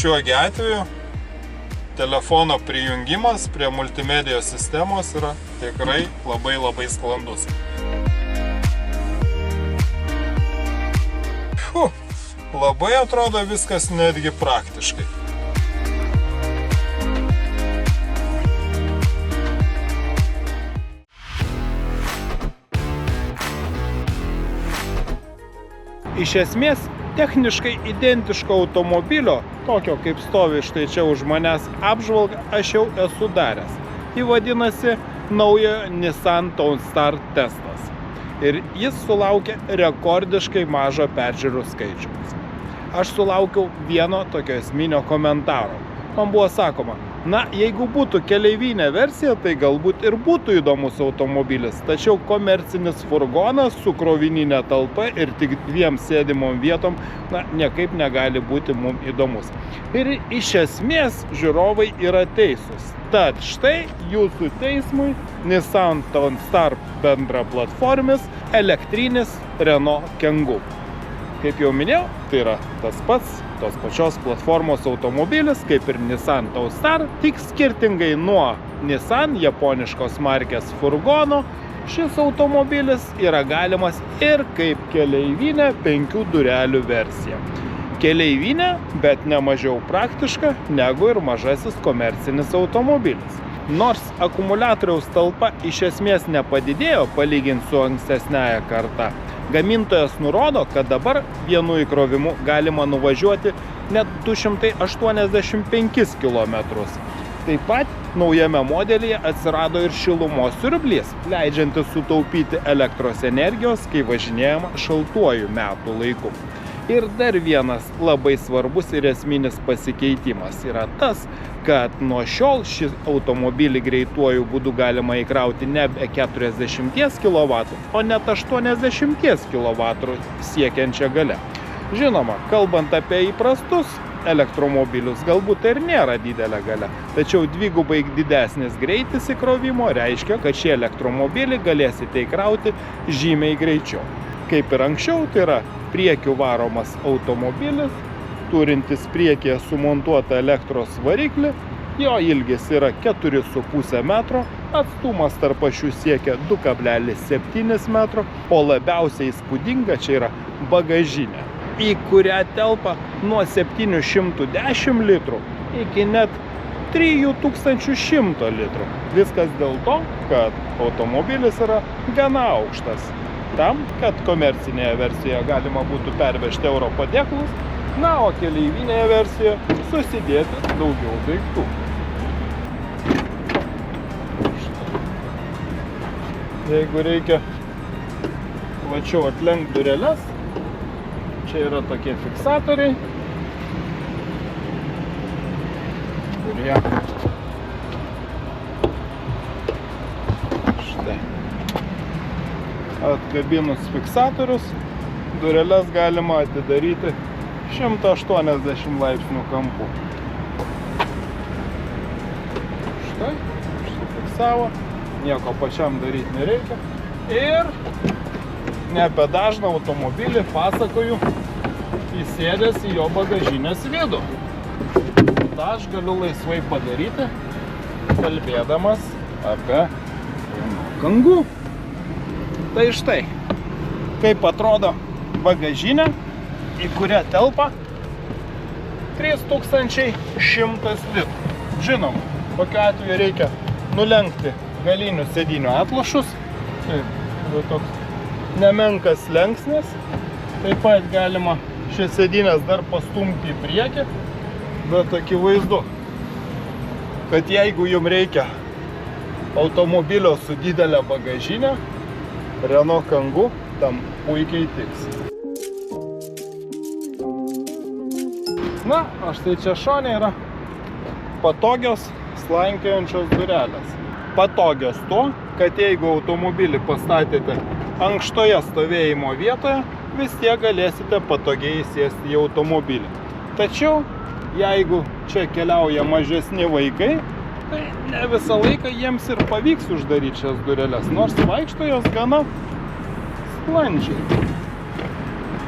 šiuogi atveju telefono prijungimas prie multimedijos sistemos yra tikrai labai sklandus. Labai atrodo viskas netgi praktiškai. Iš esmės, techniškai identiško automobilio, tokio kaip stovi štai čia už manęs apžvalgą, aš jau esu daręs. Jį vadinasi naujo Nissan Townstar testas. Ir jis sulaukė rekordiškai mažo peržiūrų skaičiaus. Aš sulaukiau vieno tokio esminio komentaro. Man buvo sakoma, na, jeigu būtų keleivinė versija, tai galbūt ir būtų įdomus automobilis, tačiau komercinis furgonas su krovininė talpa ir tik 2 sėdimom vietom, na, niekaip negali būti mums įdomus. Ir iš esmės žiūrovai yra teisūs. Tad štai jūsų teismui Nissan Townstar bendraplatformis elektrinis Renault Kangoo. Kaip jau minėjau, tai yra tos pačios platformos automobilis, kaip ir Nissan Townstar, tik skirtingai nuo Nissan japoniškos markės furgono, šis automobilis yra galimas ir kaip keleivinė 5 durelių versija. Keleivinė, bet ne mažiau praktiška negu ir mažasis komercinis automobilis. Nors akumuliatoriaus talpa iš esmės nepadidėjo palyginti su ankstesniaja karta, gamintojas nurodo, kad dabar vienu įkrovimu galima nuvažiuoti net 285 km. Taip pat naujame modelyje atsirado ir šilumos siurblys, leidžiantis sutaupyti elektros energijos, kai važinėjama šaltuoju metų laiku. Ir dar vienas labai svarbus ir esminis pasikeitimas yra tas, kad nuo šiol šį automobilį greituoju būdu galima įkrauti nebe 40 kW, o net 80 kW siekiančią galią. Žinoma, kalbant apie įprastus elektromobilius, galbūt ir nėra didelė galia, tačiau dvigubai didesnis greitis įkrovimo reiškia, kad šį elektromobilį galėsite įkrauti žymiai greičiau. Kaip ir anksčiau, tai yra priekiu varomas automobilis, turintis priekyje sumontuotą elektros variklį, jo ilgis yra 4,5 metro, atstumas tarp ašių siekia 2,7 metro, o labiausiai įspūdinga čia yra bagažinė, į kurią telpa nuo 710 litrų iki net 3100 litrų. Viskas dėl to, kad automobilis yra gana aukštas. Tam, kad komercinėje versijoje galima būtų pervežti euro padėklus, na, o keleivinėje versijoje susidėti daugiau daiktų. Jeigu reikia plačiau atlenkti dureles, čia yra tokie fiksatoriai, kurie atkabinus fiksatorius, dureles galima atidaryti 180 laipsnių kampu. Štai, užsifiksavo, nieko pačiam daryti nereikia. Ir ne apie dažną automobilį pasakoju įsėdęs į jo bagažinės vidų. Ta aš galiu laisvai padaryti, kalbėdamas apie Kangoo. Tai štai, kaip atrodo bagažinė, į kurią telpa 3100 litrų. Žinoma, tokiu atveju reikia nulenkti galinių sėdinių atlošus. Tai yra toks nemenkas lenksnis. Taip pat galima šias sėdinės dar pastumti į priekį, bet akivaizdu, kad jeigu jums reikia automobilio su didelė bagažinė, Renault Kangoo tam puikiai tiks. Na, o štai čia šone yra patogios slankiojančios durelės. Patogios tuo, kad jeigu automobilį pastatėte ankštoje stovėjimo vietoje, vis tiek galėsite patogiai sėsti į automobilį. Tačiau, jeigu čia keliauja mažesni vaikai, tai ne visą laiką jiems ir pavyks uždaryti šias dureles, nors vaikšto jos gana sklandžiai.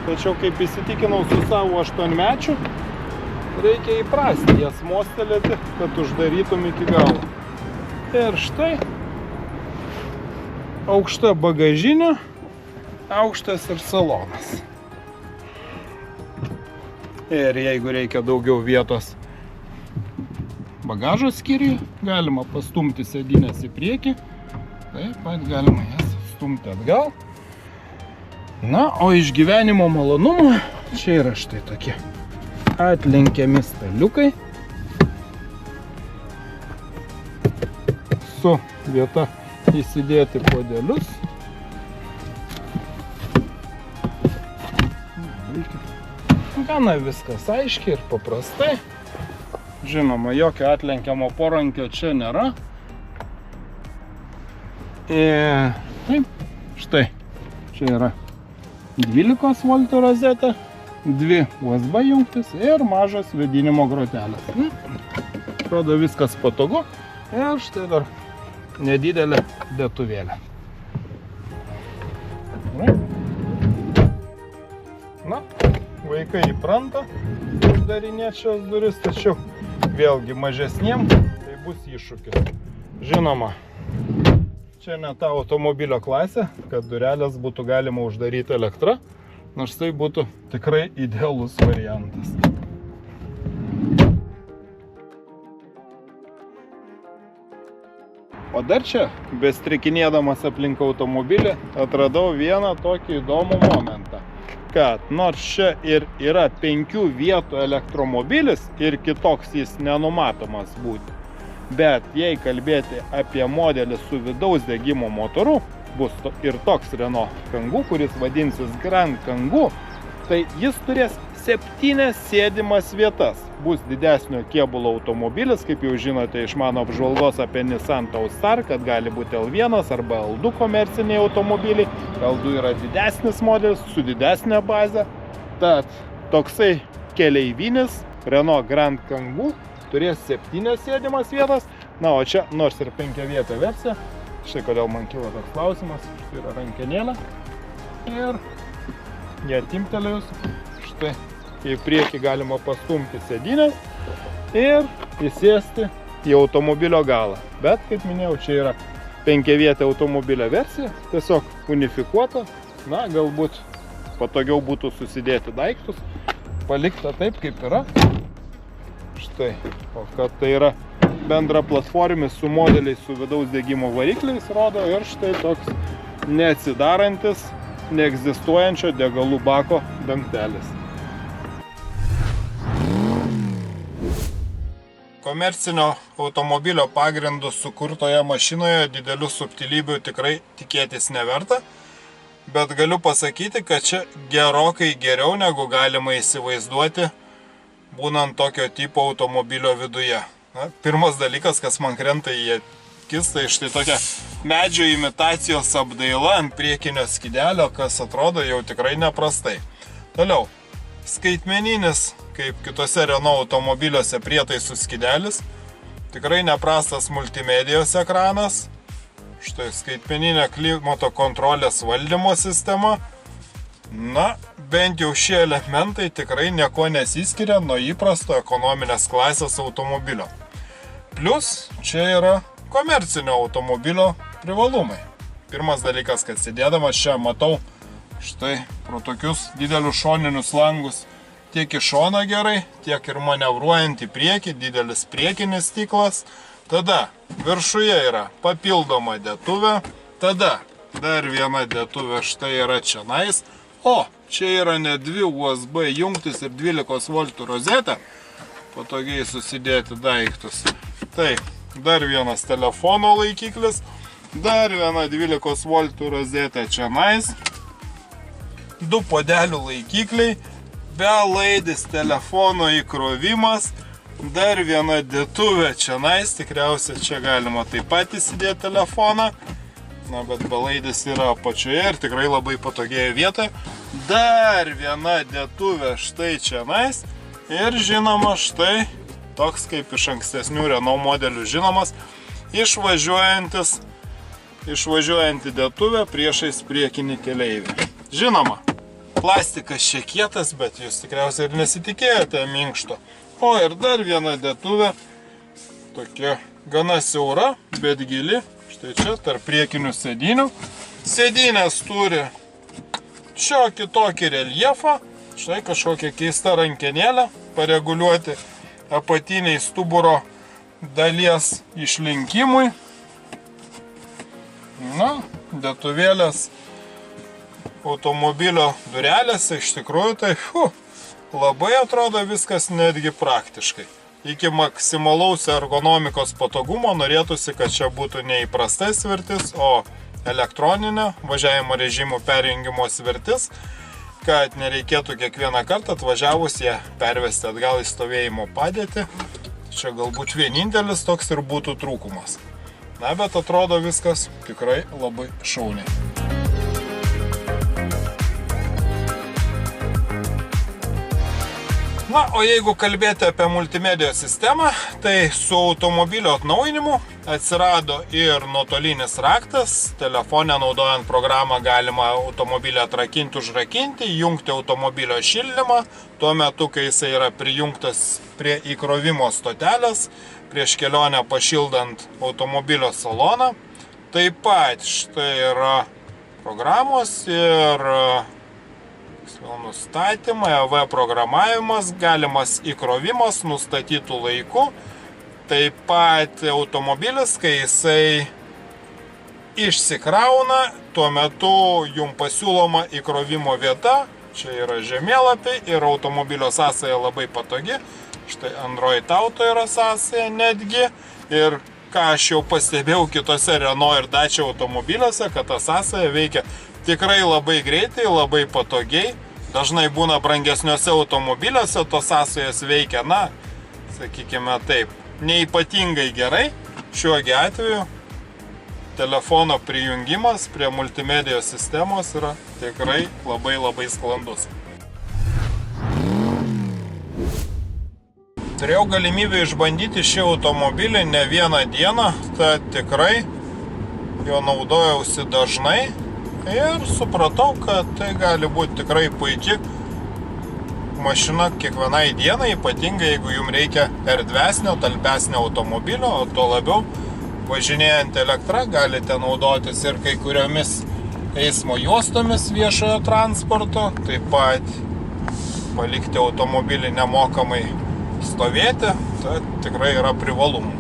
Tačiau, kaip įsitikinau su savo 8-mečiu, reikia įprasti jas mostelėti, kad uždarytum iki galo. Ir štai aukšta bagažinė, aukštas ir salonas. Ir jeigu reikia daugiau vietos bagažo skyriui, galima pastumti sėdynės į priekį, taip pat galima jas stumti atgal. Na, o iš gyvenimo malonumo čia yra štai tokie atlenkiami staliukai su vieta įsidėti puodelius. Gana viskas aiškiai ir paprastai. Žinoma, jokio atlenkiamo porankio čia nėra. Taip, štai, čia yra 12 voltų rozetė, 2 USB jungtis ir mažas vėdinimo grotelės. Atrodo viskas patogu ir štai dar nedidelė dėtuvėlė. Na, vaikai įpranta uždarinėti šios duris, tačiau vėlgi mažesniem tai bus iššūkis. Žinoma, čia ne ta automobilio klasė, kad durelės būtų galima uždaryti elektra, nors tai būtų tikrai idealus variantas. O dar čia, bestrikinėdamas aplink automobilį, atradau vieną tokį įdomų momentą, kad nors čia ir yra 5 vietų elektromobilis ir kitoks jis nenumatomas būti, bet jei kalbėti apie modelį su vidaus degimo motoru, bus ir toks Renault Kangoo, kuris vadinsis Grand Kangoo, tai jis turės 7 sėdimas vietas. Bus didesnio kėbulo automobilis, kaip jau žinote iš mano apžvalgos apie Nissan Star, kad gali būti L1 arba L2 komerciniai automobiliai. L2 yra didesnis modelis su didesnė bazė. Tad toksai keleivinis Renault Grand Kangoo turės 7 sėdimas vietas. Na, o čia nors ir 5 vietą versija. Štai kodėl man kilo toks klausimas. Štai yra rankenėlė. Ir ją timptelėjus, štai į priekį galima pastumti sėdynės ir įsėsti į automobilio galą. Bet, kaip minėjau, čia yra 5 vietė automobilio versija, tiesiog unifikuota. Na, galbūt patogiau būtų susidėti daiktus, palikta taip, kaip yra. Štai, o kad tai yra bendra platformis su modeliais su vidaus degimo varikliais, rodo ir štai toks neatsidarantis, neegzistuojančio degalų bako dangtelis. Komercinio automobilio pagrindu sukurtoje mašinoje didelių subtilybių tikrai tikėtis neverta, bet galiu pasakyti, kad čia gerokai geriau negu galima įsivaizduoti, būnant tokio tipo automobilio viduje. Na, pirmas dalykas, kas man krenta į akis, tai štai tokia medžio imitacijos apdaila ant priekinio skydelio, kas atrodo jau tikrai neprastai. Toliau, skaitmeninis, kaip kitose Renault automobiliuose, prietaisų skydelis, tikrai neprastas multimedijos ekranas, štai skaitmeninė klimato kontrolės valdymo sistema. Na, bent jau šie elementai tikrai nieko nesiskiria nuo įprasto ekonominės klasės automobilio. Plus, čia yra komercinio automobilio privalumai. Pirmas dalykas, kad sėdėdamas čia matau štai pro tokius didelius šoninius langus, tiek į šoną gerai, tiek ir manevruojant į priekį, didelis priekinis stiklas. Tada viršuje yra papildoma dėtuvė, tada dar viena dėtuvė štai yra čionais, o čia yra net 2 USB jungtis ir 12 voltų rozetė, patogiai susidėti daiktus. Tai dar vienas telefono laikiklis, dar viena 12 voltų rozetė čionais, 2 puodelių laikikliai, belaidis telefono įkrovimas, dar viena dėtuvė čionais, tikriausiai čia galima taip pat įsidėti telefoną, na, bet belaidis yra apačioje ir tikrai labai patogioje vietoje, dar viena dėtuvė štai čionais ir žinoma štai toks kaip iš ankstesnių Renault modelių žinomas, išvažiuojanti dėtuvė priešais priekinį keleivį. Žinoma, plastikas čia kietas, bet jūs tikriausiai ir nesitikėjote minkšto. O ir dar viena dėtuvė, tokia gana siaura, bet gili. Štai čia tarp priekinių sėdynių. Sėdynės turi šiokį tokį reljefą. Štai kažkokia keista rankenėlė pareguliuoti apatiniai stuburo dalies išlinkimui. Na, dėtuvėlės automobilio durelėse iš tikrųjų tai labai atrodo viskas netgi praktiškai. Iki maksimalaus ergonomikos patogumo norėtųsi, kad čia būtų ne įprasta svirtis, o elektroninio važiavimo režimų perjungimo svirtis, kad nereikėtų kiekvieną kartą atvažiavus ją pervesti atgal į stovėjimo padėtį. Čia galbūt vienintelis toks ir būtų trūkumas. Na, bet atrodo viskas tikrai labai šauniai. Na, o jeigu kalbėti apie multimedijos sistemą, tai su automobilio atnaujinimu atsirado ir nuotolinis raktas. Telefone naudojant programą galima automobilį atrakinti, užrakinti, jungti automobilio šildymą. Tuo metu, kai jisai yra prijungtas prie įkrovimo stotelės, prieš kelionę pašildant automobilio saloną. Taip pat štai yra programos ir nustatymai, AV programavimas, galimas įkrovimas nustatytų laiku. Taip pat automobilis, kai jisai išsikrauna, tuo metu jums pasiūloma įkrovimo vieta. Čia yra žemėlapiai ir automobilio sąsaja labai patogi. Štai Android Auto yra sąsaja netgi. Ir ką aš jau pastebėjau kitose Renault ir Dacia automobiliuose, kad ta sąsaja veikia tikrai labai greitai, labai patogiai. Dažnai būna brangesniuose automobiliuose, tos sąsajos veikia, na, sakykime taip, neypatingai gerai. Šiuo atveju telefono prijungimas prie multimedijos sistemos yra tikrai labai sklandus. Turėjau galimybę išbandyti šį automobilį ne vieną dieną, tad tikrai jo naudojausi dažnai. Ir supratau, kad tai gali būti tikrai puiki mašina kiekvienai dienai, ypatingai jeigu jums reikia erdvesnio, talpesnio automobilio, o tuo labiau važinėjant elektrą galite naudotis ir kai kuriomis eismo juostomis viešojo transporto, taip pat palikti automobilį nemokamai stovėti, tai tikrai yra privalumų.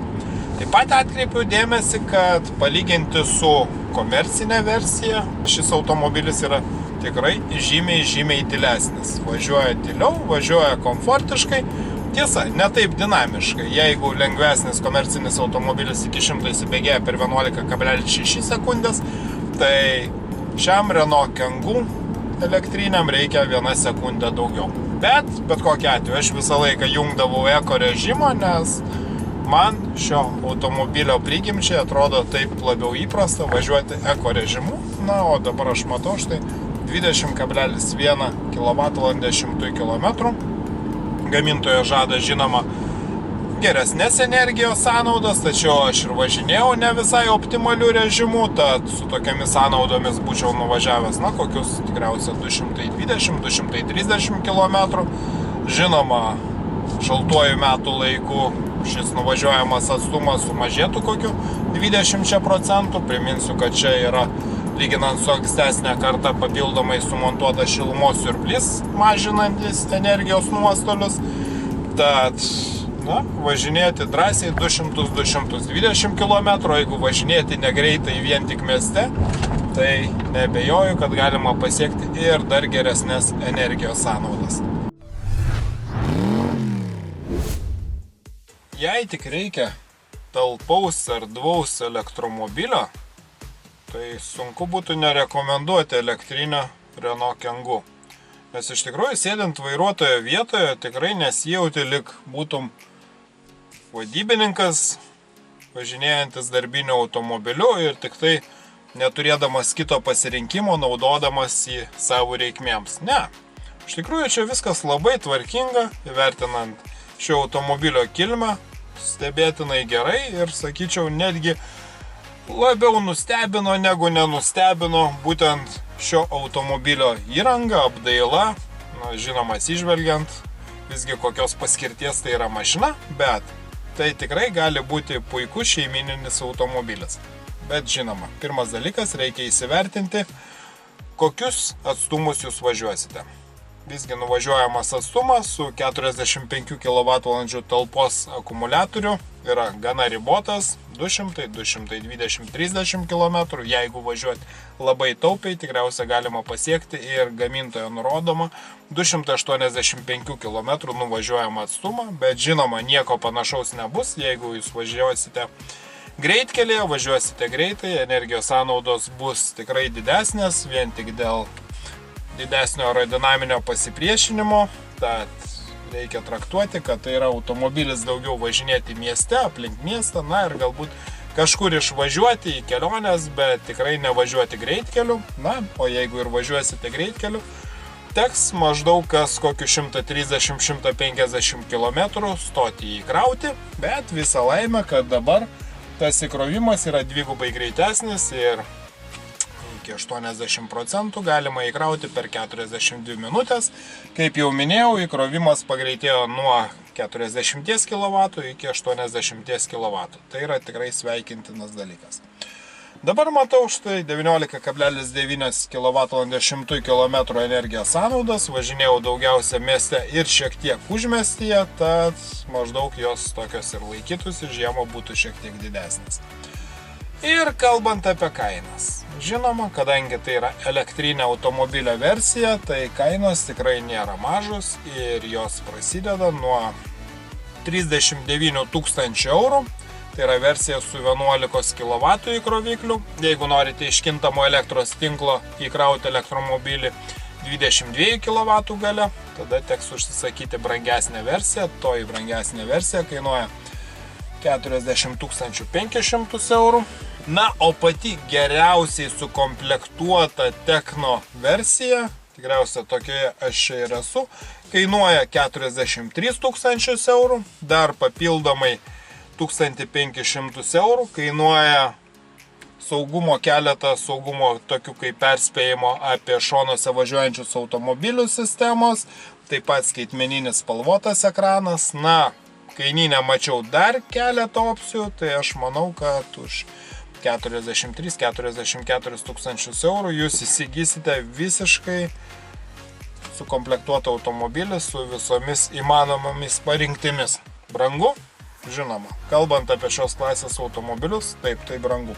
Taip pat atkreipiu dėmesį, kad palyginti su komercinė versija, šis automobilis yra tikrai žymiai tylesnis. Važiuoja tyliau, važiuoja komfortiškai, tiesa, ne taip dinamiškai. Jeigu lengvesnis komercinis automobilis iki 100 įsibėgėja per 11,6 sekundės, tai šiam Renault Kangoo elektriniam reikia 1 sekundę daugiau. Bet kokiu atveju aš visą laiką jungdavau eko režimo, nes man šio automobilio prigimčiai atrodo taip labiau įprasta važiuoti eko režimu. Na, o dabar aš matau štai 20,1 kWh 100 km. Gamintojas žada žinoma geresnės energijos sąnaudas, tačiau aš ir važinėjau ne visai optimalių režimų, tad su tokiamis sąnaudomis būčiau nuvažiavęs, na, kokius tikriausiai 220-230 km. Žinoma, šaltuoju metų laiku šis nuvažiuojamas atstumas sumažėtų kokiu 20%. Priminsiu, kad čia yra, lyginant su ankstesnė karta, papildomai sumontuota šilumos siurblys, mažinantis energijos nuostolius. Tad, na, važinėti drąsiai 200-220 km, jeigu važinėti negreitai vien tik mieste, tai neabejoju, kad galima pasiekti ir dar geresnės energijos sąnaudas. Jei tik reikia talpaus erdvaus elektromobilio, tai sunku būtų nerekomenduoti elektrinio Renault Kangoo. Nes iš tikrųjų, sėdint vairuotojo vietoje, tikrai nesijauti lyg būtum vadybininkas, važinėjantis darbiniu automobiliu ir tik tai neturėdamas kito pasirinkimo, naudodamas jį savo reikmėms. Ne, iš tikrųjų, čia viskas labai tvarkinga, įvertinant šio automobilio kilmę, stebėtinai gerai ir, sakyčiau, netgi labiau nustebino negu nenustebino būtent šio automobilio įranga, apdaila, na, žinoma, atsižvelgiant visgi kokios paskirties tai yra mašina, bet tai tikrai gali būti puikus šeimininis automobilis. Bet žinoma, pirmas dalykas, reikia įsivertinti, kokius atstumus jūs važiuosite. Visgi nuvažiuojamas atstumas su 45 kWh talpos akumuliatoriu yra gana ribotas, 200, 220, 30 km. Jeigu važiuoti labai taupiai, tikriausiai galima pasiekti ir gamintojo nurodoma 285 km nuvažiuojamą atstumą, bet žinoma, nieko panašaus nebus, jeigu jūs važiuosite greitkelėje, važiuosite greitai, energijos sąnaudos bus tikrai didesnės, vien tik dėl didesnio aerodinaminio pasipriešinimo, tad reikia traktuoti, kad tai yra automobilis daugiau važinėti mieste, aplink miestą, na ir galbūt kažkur išvažiuoti į keliones, bet tikrai nevažiuoti greitkeliu. Na, o jeigu ir važiuosite greitkeliu, teks maždaug kas kokiu 130-150 km stoti įkrauti, bet visą laimę, kad dabar tas įkrovimas yra dvigubai greitesnis ir iki 80% galima įkrauti per 42 minutės. Kaip jau minėjau, įkrovimas pagreitėjo nuo 40 kW iki 80 kW. Tai yra tikrai sveikintinas dalykas. Dabar matau štai 19,9 kWh 100 km energijos sąnaudas. Važinėjau daugiausia mieste ir šiek tiek užmiestyje, tad maždaug jos tokios ir laikytųsi, žiemą būtų šiek tiek didesnis. Ir kalbant apie kainas. Žinoma, kadangi tai yra elektrinė automobilio versija, tai kainos tikrai nėra mažos ir jos prasideda nuo 39 000 eurų. Tai yra versija su 11 kW įkrovikliu. Jeigu norite iš kintamo elektros tinklo įkrauti elektromobilį 22 kW galia, tada teks užsisakyti brangesnę versiją. Toji brangesnė versija kainuoja 40 500 eurų. Na, o pati geriausiai sukomplektuota Tekno versija, tikriausiai tokioje aš ir esu, kainuoja 43 000 eurų, dar papildomai 1500 eurų, kainuoja saugumo keletą saugumo tokių kaip perspėjimo apie šonuose važiuojančius automobilius sistemos, taip pat skaitmeninis spalvotas ekranas. Na, kainyne mačiau dar keletą opcijų, tai aš manau, kad už 43-44 000 eurų jūs įsigysite visiškai sukomplektuotą automobilį su visomis įmanomomis parinktimis. Brangu? Žinoma. Kalbant apie šios klasės automobilius, taip, tai brangu.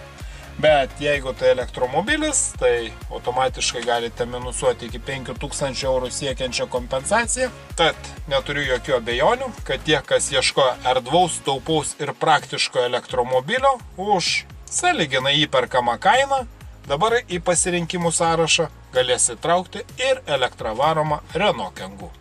Bet jeigu tai elektromobilis, tai automatiškai galite minusuoti iki 5000 eurų siekiančią kompensaciją. Tad neturiu jokių abejonių, kad tie, kas ieško erdvaus, taupaus ir praktiško elektromobilio už sąlyginai įperkamą kainą, dabar į pasirinkimų sąrašą galės įtraukti ir elektra varomą Renault Kangoo.